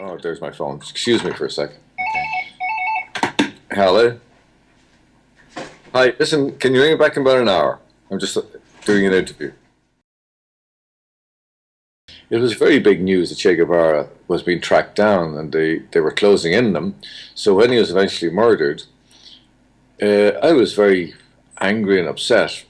Oh, there's my phone. Excuse me for a sec. Hello. Hi, listen, can you ring me back in about an hour? I'm just doing an interview. It was very big news that Che Guevara was being tracked down and they were closing in on him. So when he was eventually murdered, I was very angry and upset,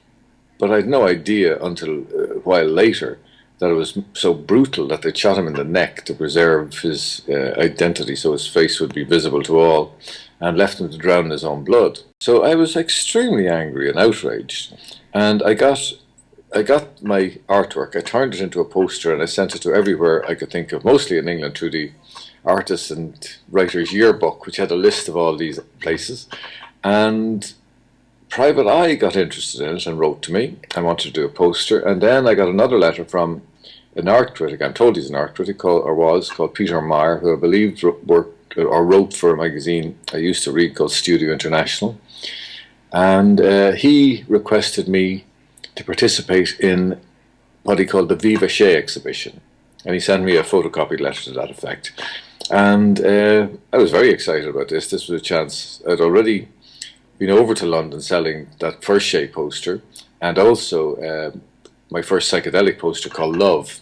but I had no idea until a while later that it was so brutal that they shot him in the neck to preserve his identity so his face would be visible to all, and left him to drown in his own blood. So I was extremely angry and outraged, and I got my artwork, I turned it into a poster and I sent it to everywhere I could think of, mostly in England through the Artists and Writers Yearbook, which had a list of all these places. And Private Eye got interested in it and wrote to me. I wanted to do a poster, and then I got another letter from an art critic. I'm told he's an art critic, called Peter Meyer, who I believe worked or wrote for a magazine I used to read called Studio International. And he requested me to participate in what he called the Viva Che exhibition. And he sent me a photocopied letter to that effect. And I was very excited about this. This was a chance. I'd already been over to London selling that first Che poster, and also my first psychedelic poster called Love.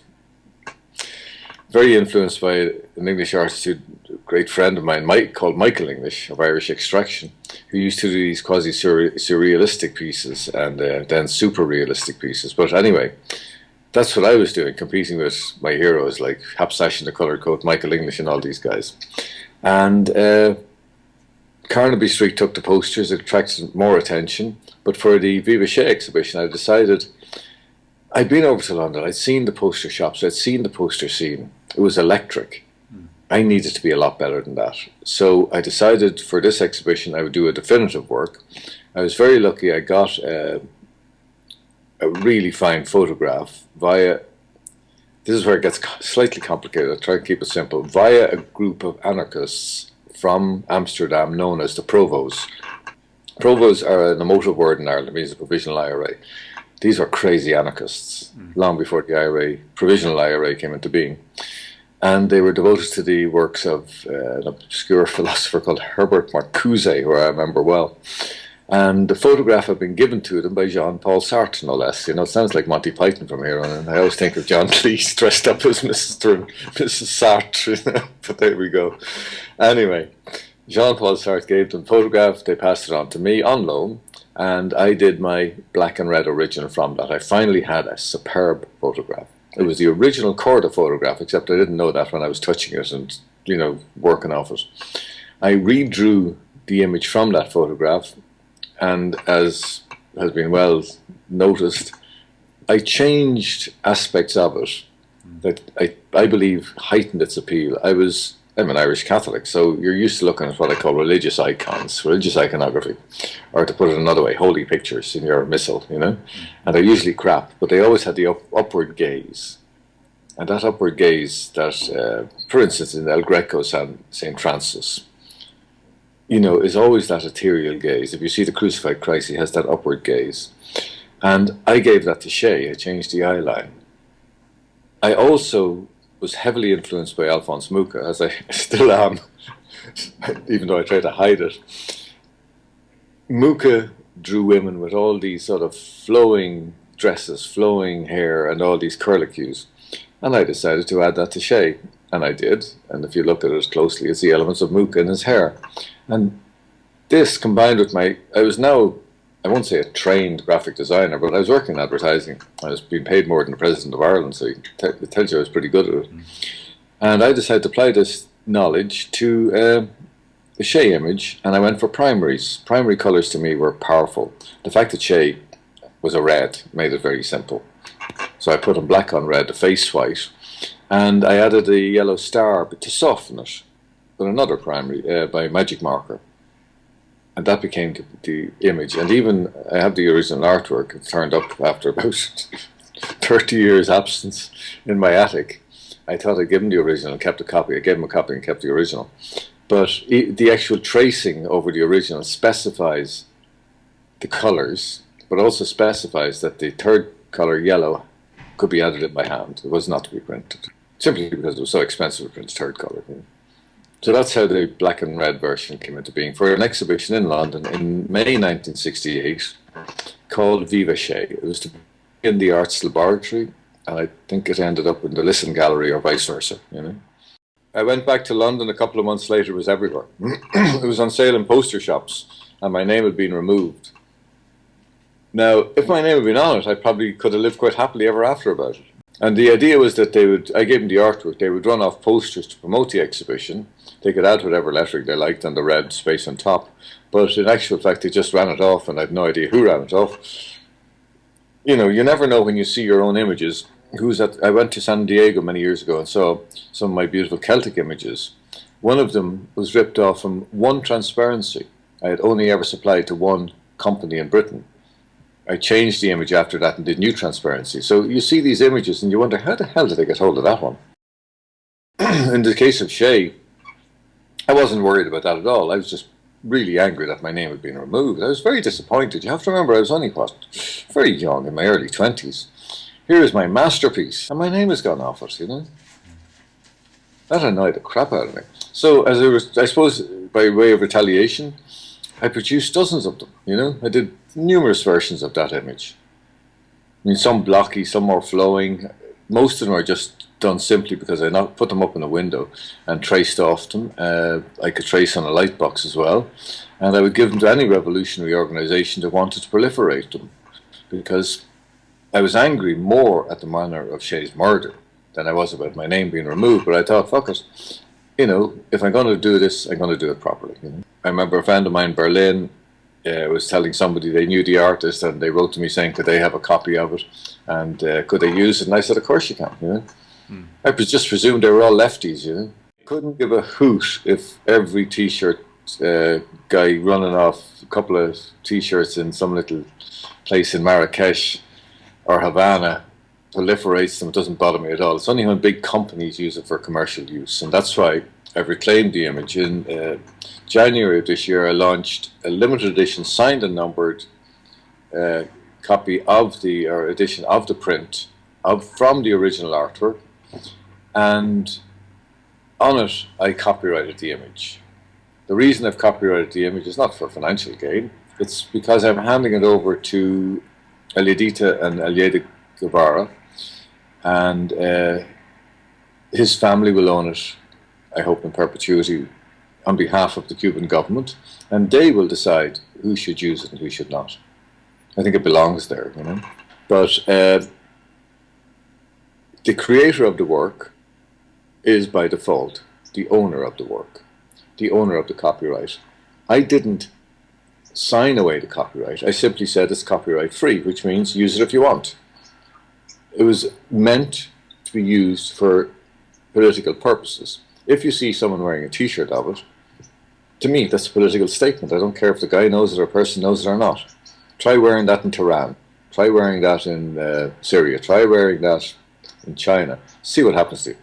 Very influenced by an English artist, a great friend of mine, called Michael English, of Irish extraction, who used to do these quasi-surrealistic pieces and then super-realistic pieces. But anyway, that's what I was doing, competing with my heroes like Hapsash in the Coloured Coat, Michael English and all these guys. And Carnaby Street took the posters, it attracted more attention. But for the Viva Che exhibition, I decided, I'd been over to London, I'd seen the poster shops, I'd seen the poster scene. It was electric. I needed to be a lot better than that. So I decided for this exhibition I would do a definitive work. I was very lucky. I got a really fine photograph via, this is where it gets slightly complicated, I'll try to keep it simple, via a group of anarchists from Amsterdam known as the Provos. Provos are an emotive word in Ireland, it means a provisional IRA. These were crazy anarchists, long before the provisional IRA came into being. And they were devoted to the works of an obscure philosopher called Herbert Marcuse, who I remember well. And the photograph had been given to them by Jean-Paul Sartre, no less. You know, it sounds like Monty Python from here on. And I always think of John Cleese dressed up as Mr. and Mrs. Sartre, you know? But there we go. Anyway, Jean-Paul Sartre gave them the photograph. They passed it on to me on loan. And I did my black and red original from that. I finally had a superb photograph. It was the original Corda photograph, except I didn't know that when I was touching it and, you know, working off it. I redrew the image from that photograph, and as has been well noticed, I changed aspects of it that I believe heightened its appeal. I'm an Irish Catholic, so you're used to looking at what I call religious icons, religious iconography, or to put it another way, holy pictures in your missal, you know. And they're usually crap, but they always had the upward gaze. And that upward gaze that, for instance, in El Greco St. Francis, you know, is always that ethereal gaze. If you see the crucified Christ, he has that upward gaze. And I gave that to Che. I changed the eye line. I also was heavily influenced by Alphonse Mucha, as I still am, even though I try to hide it. Mucha drew women with all these sort of flowing dresses, flowing hair, and all these curlicues. And I decided to add that to Che, and I did. And if you look at it closely, it's the elements of Mucha in his hair. And this combined with I was now, I won't say a trained graphic designer, but I was working in advertising. I was being paid more than the President of Ireland, so it tells you I was pretty good at it. And I decided to apply this knowledge to the Che image, and I went for primaries. Primary colours to me were powerful. The fact that Che was a red made it very simple. So I put in black on red, the face white, and I added a yellow star to soften it with another primary by magic marker. And that became the image. And even I have the original artwork. It turned up after about 30 years absence in my attic. I thought I'd given the original and kept a copy. I gave him a copy and kept the original. But the actual tracing over the original specifies the colours, but also specifies that the third colour, yellow, could be added in by hand. It was not to be printed. Simply because it was so expensive to print third colour. So that's how the black and red version came into being for an exhibition in London in May 1968 called Viva Che. It was to be in the Arts Laboratory, and I think it ended up in the Listen Gallery or vice versa, you know. I went back to London a couple of months later. It was everywhere. It was on sale in poster shops, and my name had been removed. Now, if my name had been on it, I probably could have lived quite happily ever after about it. And the idea was that I gave them the artwork, they would run off posters to promote the exhibition. They could add whatever lettering they liked on the red space on top. But in actual fact, they just ran it off, and I had no idea who ran it off. You know, you never know when you see your own images. I went to San Diego many years ago and saw some of my beautiful Celtic images. One of them was ripped off from one transparency. I had only ever supplied to one company in Britain. I changed the image after that and did new transparency. So you see these images and you wonder, how the hell did I get hold of that one? In the case of Che, I wasn't worried about that at all. I was just really angry that my name had been removed. I was very disappointed. You have to remember, I was only, very young, in my early 20s. Here is my masterpiece, and my name has gone off it, you know. That annoyed the crap out of me. So, I suppose, by way of retaliation, I produced dozens of them, you know. I did numerous versions of that image. I mean, some blocky, some more flowing. Most of them are just done simply because I put them up in a window and traced off them. I could trace on a light box as well. And I would give them to any revolutionary organization that wanted to proliferate them. Because I was angry more at the manner of Che's murder than I was about my name being removed. But I thought, fuck it. You know, if I'm going to do this, I'm going to do it properly. You know? I remember a friend of mine in Berlin was telling somebody they knew the artist, and they wrote to me saying, could they have a copy of it, and could they use it? And I said, of course you can. You know, I just presumed they were all lefties. You know, couldn't give a hoot if every T-shirt guy running off a couple of T-shirts in some little place in Marrakesh or Havana proliferates them. It doesn't bother me at all. It's only when big companies use it for commercial use, and that's why I've reclaimed the image. In January of this year, I launched a limited edition, signed and numbered copy of edition of the print from the original artwork, and on it I copyrighted the image. The reason I've copyrighted the image is not for financial gain. It's because I'm handing it over to Eliadita and Eliade Guevara, and his family will own it, I hope in perpetuity, on behalf of the Cuban government, and they will decide who should use it and who should not. I think it belongs there, you know. But the creator of the work is by default the owner of the work, the owner of the copyright. I didn't sign away the copyright. I simply said it's copyright free, which means use it if you want. It was meant to be used for political purposes. If you see someone wearing a T-shirt of it, to me that's a political statement. I don't care if the guy knows it or a person knows it or not. Try wearing that in Tehran. Try wearing that in Syria. Try wearing that in China. See what happens to you.